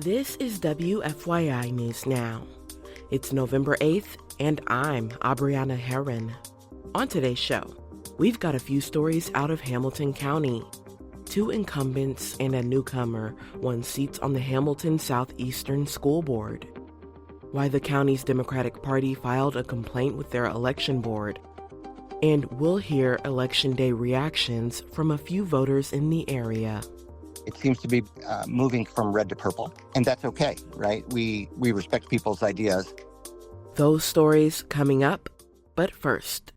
This is WFYI News Now. It's November 8th, and I'm Abriana Herron. On today's show, we've got a few stories out of Hamilton County. 2 incumbents and a newcomer won seats on the Hamilton Southeastern School Board. Why the county's Democratic Party filed a complaint with their election board. And we'll hear Election Day reactions from a few voters in the area. It seems to be moving from red to purple, and that's okay, right? We respect people's ideas. Those stories coming up, but first.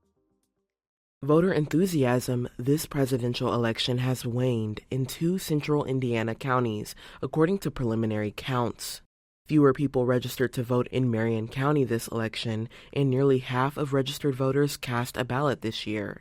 Voter enthusiasm this presidential election has waned in 2 central Indiana counties, according to preliminary counts. Fewer people registered to vote in Marion County this election, and nearly half of registered voters cast a ballot this year.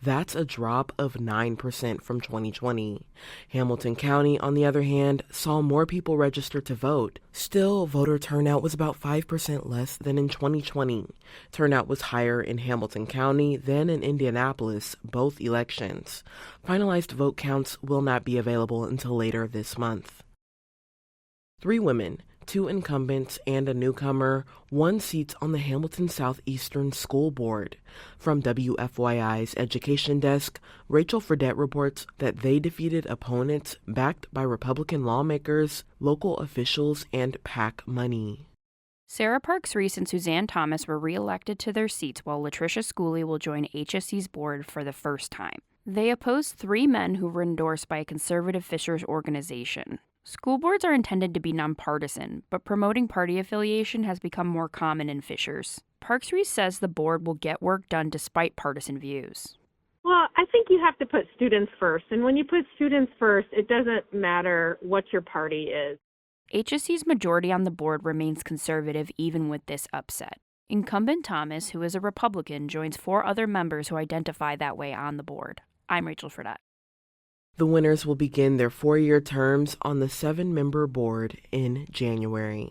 That's a drop of 9% from 2020. Hamilton County, on the other hand, saw more people register to vote. Still, voter turnout was about 5% less than in 2020. Turnout was higher in Hamilton County than in Indianapolis, both elections. Finalized vote counts will not be available until later this month. 3 women, 2 incumbents, and a newcomer won seats on the Hamilton Southeastern School Board. From WFYI's Education Desk, Rachel Fredette reports that they defeated opponents backed by Republican lawmakers, local officials, and PAC money. Sarah Parks-Reese and Suzanne Thomas were re-elected to their seats, while Latricia Schooley will join HSC's board for the first time. They opposed 3 men who were endorsed by a conservative Fishers organization. School boards are intended to be nonpartisan, but promoting party affiliation has become more common in Fishers. Parks-Reese says the board will get work done despite partisan views. Well, I think you have to put students first, and when you put students first, it doesn't matter what your party is. HSC's majority on the board remains conservative even with this upset. Incumbent Thomas, who is a Republican, joins 4 other members who identify that way on the board. I'm Rachel Fredette. The winners will begin their 4-year terms on the 7-member board in January.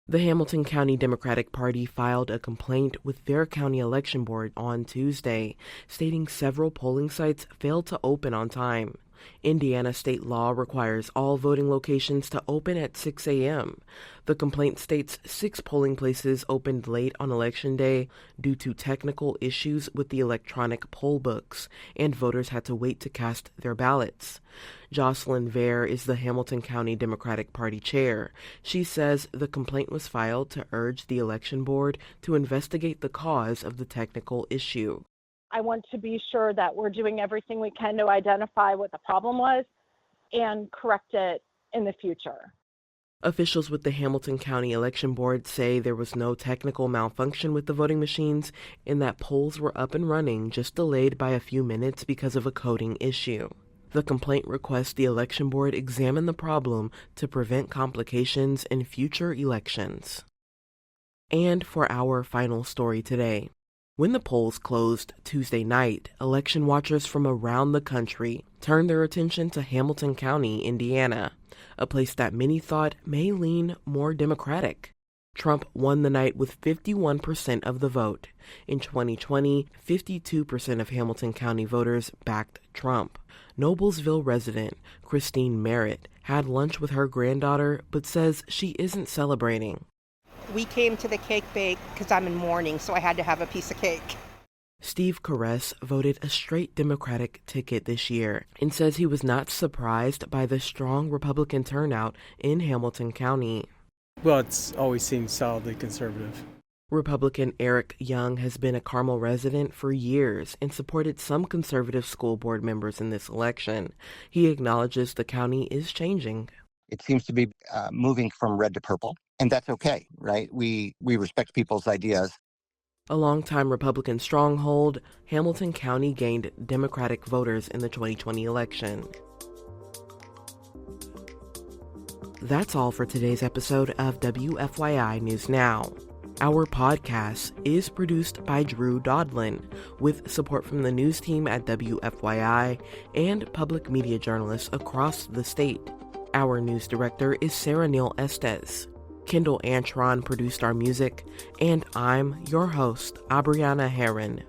The Hamilton County Democratic Party filed a complaint with their county election board on Tuesday, stating several polling sites failed to open on time. Indiana state law requires all voting locations to open at 6 a.m. The complaint states 6 polling places opened late on Election Day due to technical issues with the electronic poll books, and voters had to wait to cast their ballots. Jocelyn Vare is the Hamilton County Democratic Party chair. She says the complaint was filed to urge the election board to investigate the cause of the technical issue. I want to be sure that we're doing everything we can to identify what the problem was and correct it in the future. Officials with the Hamilton County Election Board say there was no technical malfunction with the voting machines and that polls were up and running, just delayed by a few minutes because of a coding issue. The complaint requests the election board examine the problem to prevent complications in future elections. And for our final story today. When the polls closed Tuesday night, election watchers from around the country turned their attention to Hamilton County, Indiana, a place that many thought may lean more Democratic. Trump won the night with 51% of the vote. In 2020, 52% of Hamilton County voters backed Trump. Noblesville resident Christine Merritt had lunch with her granddaughter, but says she isn't celebrating. We came to the cake bake because I'm in mourning, so I had to have a piece of cake. Steve Caress voted a straight Democratic ticket this year and says he was not surprised by the strong Republican turnout in Hamilton County. Well, it's always seemed solidly conservative. Republican Eric Young has been a Carmel resident for years and supported some conservative school board members in this election. He acknowledges the county is changing. It seems to be moving from red to purple, and that's okay, right? We respect people's ideas. A longtime Republican stronghold, Hamilton County gained Democratic voters in the 2020 election. That's all for today's episode of WFYI News Now. Our podcast is produced by Drew Daudelin, with support from the news team at WFYI and public media journalists across the state. Our news director is Sarah Neal-Estes. Kendall Antron produced our music, and I'm your host, Abriana Herron.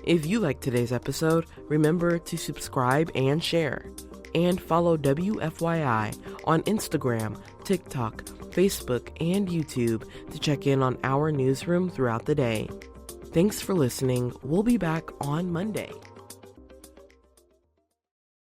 If you liked today's episode, remember to subscribe and share. and follow WFYI on Instagram, TikTok, Facebook, and YouTube to check in on our newsroom throughout the day. Thanks for listening. We'll be back on Monday.